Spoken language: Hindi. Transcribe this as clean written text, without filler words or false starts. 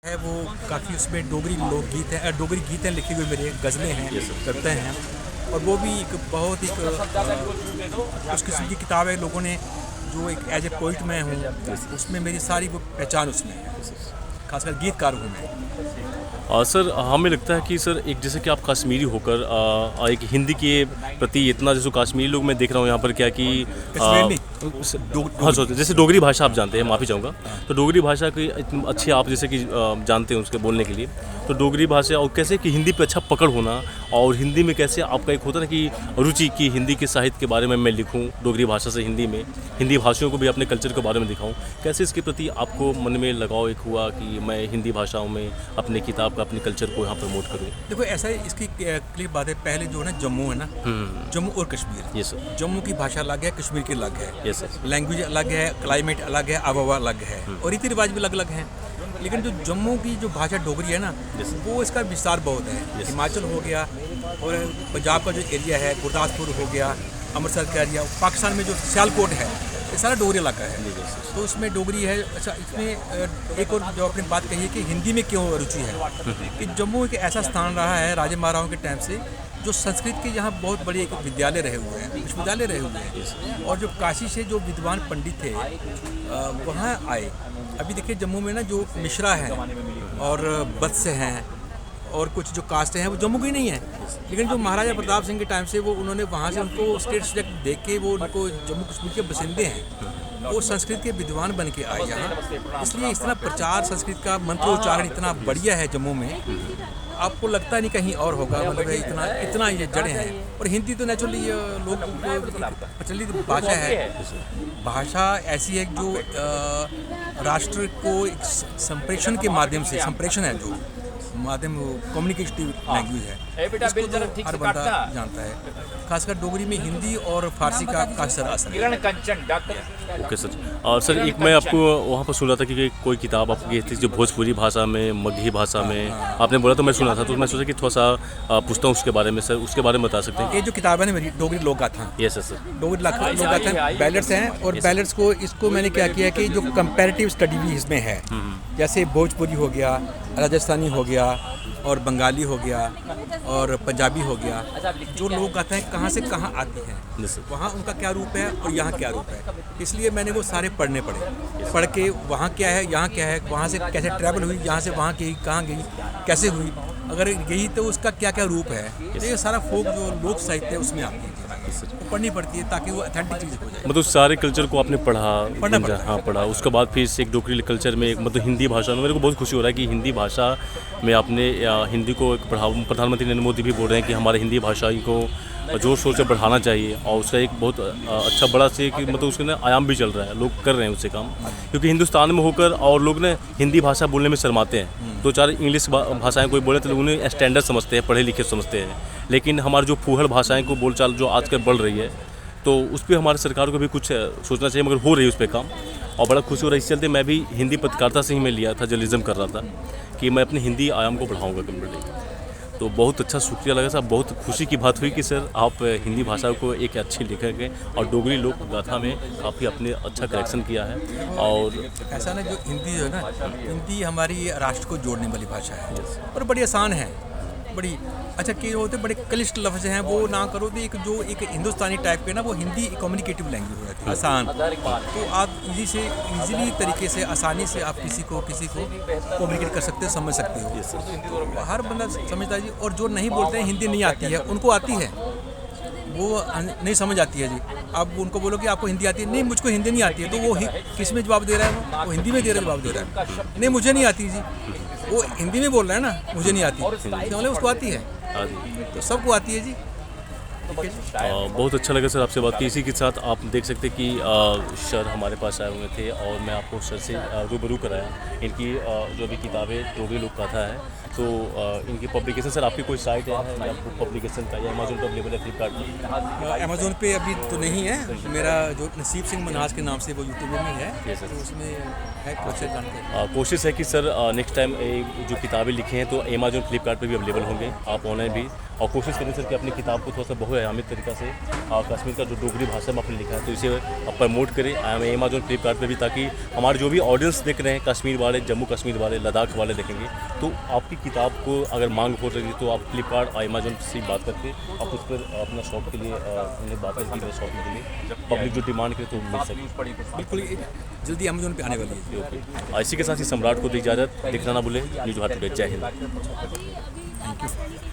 है वो काफ़ी उसमें डोगरी लोकगीत हैं, डोगरी गीत हैं, लिखी हुई मेरे गज़लें हैं, कविताएँ हैं। और वो भी एक बहुत एक उस किस्म की किताब है। लोगों ने जो एक एज ए पोइट मैं हूँ, उसमें मेरी सारी वो पहचान उसमें है, खासकर गीतकार हूँ मैं। सर हमें लगता है कि सर एक जैसे कि आप कश्मीरी होकर एक हिंदी के प्रति इतना जैसे कश्मीरी लोग मैं देख रहा हूँ यहाँ पर क्या कि कश्मीर नहीं, हाँ सर जैसे डोगरी भाषा आप जानते हैं, माफ़ी चाहूँगा। तो डोगरी भाषा की इतनी अच्छी आप जैसे कि जानते हैं उसके बोलने के लिए, तो डोगरी भाषा और कैसे कि हिंदी पे अच्छा पकड़ होना और हिंदी में कैसे आपका एक होता है ना कि रुचि की हिंदी के साहित्य के बारे में मैं लिखूँ डोगरी भाषा से हिंदी में, हिंदी भाषियों को भी अपने कल्चर के बारे में दिखाऊँ, कैसे इसके प्रति आपको मन में लगाव एक हुआ कि मैं हिंदी भाषाओं में अपनी किताब का अपने कल्चर को यहाँ प्रमोट करूँ? देखो ऐसा है, इसकी क्लियर बात है। पहले जो है ना जम्मू है ना, जम्मू और कश्मीर, यस सर। जम्मू की भाषा अलग है, कश्मीर की अलग है, यस सर। लैंग्वेज अलग है, क्लाइमेट अलग है, आबहवा अलग है, और रीति रिवाज भी अलग अलग हैं। लेकिन जो जम्मू की जो भाषा डोगरी है ना, वो इसका विस्तार बहुत है। हिमाचल हो गया और पंजाब का जो एरिया है, गुरदासपुर हो गया, अमृतसर का एरिया, पाकिस्तान में जो सियालकोट है, ये सारा डोगरी इलाका है। तो उसमें डोगरी है। अच्छा, इसमें एक और जो आपने बात कही है कि हिंदी में क्यों रुचि है, कि जम्मू एक ऐसा स्थान रहा है राजे महाराजाओं के टाइम से, जो संस्कृत के यहाँ बहुत बड़े एक विद्यालय रहे हुए हैं, विश्वविद्यालय रहे हुए हैं। और जो काशी से जो विद्वान पंडित थे वहाँ आए। अभी देखिए जम्मू में ना जो मिश्रा हैं और वत्स हैं और कुछ जो कास्ट हैं वो जम्मू की नहीं है, लेकिन जो महाराजा प्रताप सिंह के टाइम से वो उन्होंने वहाँ से उनको स्टेट सब्जेक्ट दे के वो उनको जम्मू कश्मीर के बसिंदे हैं, वो संस्कृत के विद्वान बन के आए यहाँ। इसलिए इतना प्रचार संस्कृत का मंत्रोच्चारण इतना बढ़िया है जम्मू में, आपको लगता नहीं कहीं और होगा। मतलब इतना इतना ये जड़ें हैं। और हिंदी तो नेचुरली लोग प्रचलित भाषा है। भाषा ऐसी है जो राष्ट्र को एक संप्रेषण के माध्यम से, संप्रेषण है जो माध्यम, कम्युनिकेटिव लैंग्वेज है, इसको तो हर बंदा जानता है। खासकर डोगरी में हिंदी और फारसी का खास असर है। Okay sir. और सर एक मैं आपको वहाँ पर सुना था कि कोई किताब आपकी थी जो भोजपुरी भाषा में, मगही भाषा में आपने बोला, तो मैं सुना था, तो मैं सोचा कि थोड़ा सा पूछता हूँ उसके बारे में। सर उसके बारे में बता सकते हैं? ये जो किताब है ना मेरी, डोगरी लोकगाथा। Yes sir. डोगरी लोकगाथा बैलेट्स हैं, और बैलेट्स को इसको मैंने क्या किया कि जो कंपैरेटिव स्टडी भी इसमें है, जैसे भोजपुरी हो गया, राजस्थानी हो गया, और बंगाली हो गया, और पंजाबी हो गया, जो लोग गाते हैं कहाँ से कहाँ आती हैं, वहाँ उनका क्या रूप है और यहाँ क्या रूप है। इसलिए मैंने वो सारे पढ़ने पड़े, पढ़ के वहाँ क्या है, यहाँ क्या है, वहाँ से कैसे ट्रैवल हुई, यहाँ से वहाँ गई, कहाँ गई, कैसे हुई, अगर गई तो उसका क्या क्या रूप है। तो ये सारा फोक जो लोक साहित्य है उसमें आती है, वो पढ़नी पड़ती है ताकि वो अथेंटिक चीज़ हो जाए। मतलब सारे कल्चर को आपने पढ़ना पड़ता है। हाँ पढ़ा, उसके बाद फिर एक डोगरी कल्चर में एक मतलब हिंदी भाषा में मेरे को बहुत खुशी हो रहा है कि हिंदी भाषा में आपने हिंदी को एक बढ़ावा, प्रधानमंत्री नरेंद्र मोदी भी बोल रहे हैं कि हमारे हिंदी भाषा को जोर शोर से बढ़ाना चाहिए, और उसका एक बहुत अच्छा बड़ा से कि मतलब उसके ना आयाम भी चल रहा है, लोग कर रहे हैं उससे काम। क्योंकि हिंदुस्तान में होकर और लोग ना हिंदी भाषा बोलने में शर्माते हैं, दो चार इंग्लिश भाषाएं कोई बोले तो उन्हें स्टैंडर्ड समझते हैं, पढ़े लिखे समझते हैं। लेकिन हमारी जो फूहड़ भाषाएं को बोलचाल जो आजकल बढ़ रही है, तो उस पर हमारे सरकार को भी कुछ सोचना चाहिए, मगर हो रही है उस पर काम, और बड़ा खुशी हो रहा है। इस चलते मैं भी हिंदी पत्रकारिता से ही मैं लिया था, जर्नलिज्म कर रहा था, कि मैं अपने हिंदी आयाम को बढ़ाऊँगा कम्युनिटी। तो बहुत अच्छा शुक्रिया लगा सर, बहुत खुशी की बात हुई कि सर आप हिंदी भाषा को एक अच्छी लेखक हैं और डोगरी लोक गाथा में काफ़ी अपने अच्छा करेक्शन किया है। और ऐसा ना, जो हिंदी जो है ना, हिंदी हमारी राष्ट्र को जोड़ने वाली भाषा है और बड़ी आसान है, बड़ी अच्छा कि होते बड़े क्लिष्ट लफ्ज़ हैं, वो ना करो तो एक जो एक हिंदुस्तानी टाइप के ना, वो हिंदी कम्युनिकेटिव लैंग्वेज हो जाती है, आसान। तो आप इजीली तरीके से, आसानी से आप किसी को कम्युनिकेट कर सकते हो, समझ सकते हो। तो हर बंदा समझता है जी। और जो नहीं बोलते हैं, हिंदी नहीं आती है, उनको आती है, वो नहीं समझ आती है जी। आप उनको बोलो कि आपको हिंदी आती है, नहीं मुझको हिंदी नहीं आती है, तो वो किस में जवाब दे रहा है, वो हिंदी में दे रहा है, जवाब दे रहा है, नहीं मुझे नहीं आती जी, वो हिंदी में बोल रहा है ना, मुझे नहीं आती, तो उसको आती है, तो सबको आती है जी। बहुत अच्छा लगा सर आपसे बात की। इसी के साथ आप देख सकते हैं कि सर हमारे पास आए हुए थे और मैं आपको सर से रूबरू कराया इनकी जो भी किताबें डोगरी लोक गाथा है। तो इनकी पब्लिकेशन सर आपकी कोई साइट है या पब्लिकेशन का या अमेजोन पर अवेलेबल है, फ्लिपकार्ट पर? अमेजोन पे अभी तो नहीं है, मेरा जो नसीब सिंह मनाज के नाम से वो यूट्यूब में है, Yes, sir. तो उसमें है कुछ जानकारी। कोशिश है कि सर नेक्स्ट टाइम जो किताबें लिखे हैं तो अमेजोन फ्लिपकार्ट पे भी अवेलेबल होंगे, आप ऑनलाइन भी। और कोशिश करें सर कि अपनी किताब को थोड़ा सा बहुआयामी तरीका से कश्मीर का जो डोगरी भाषा में आपने लिखा है तो इसे आप प्रमोट करें अमेजोन फ्लिपकार्ट पे भी, ताकि हमारे जो भी ऑडियंस देख रहे हैं कश्मीर वाले, जम्मू कश्मीर वाले, लद्दाख वाले देखेंगे तो आपकी किताब को अगर मांग हो रही है तो आप फ्लिपकार्ट और अमेजोन से बात करके आप उस पर अपना शॉप के लिए उन्हें बात करके मेरे शॉप के लिए पब्लिक जो डिमांड करे तो मिल सके। बिल्कुल जल्दी अमेजोन पे आने वाली है। ओके, इसी के साथ ही सम्राट को दी इजाज़त, देखना ना भूलें न्यूज़ हाट टुडे। जय हिंद। Thank you.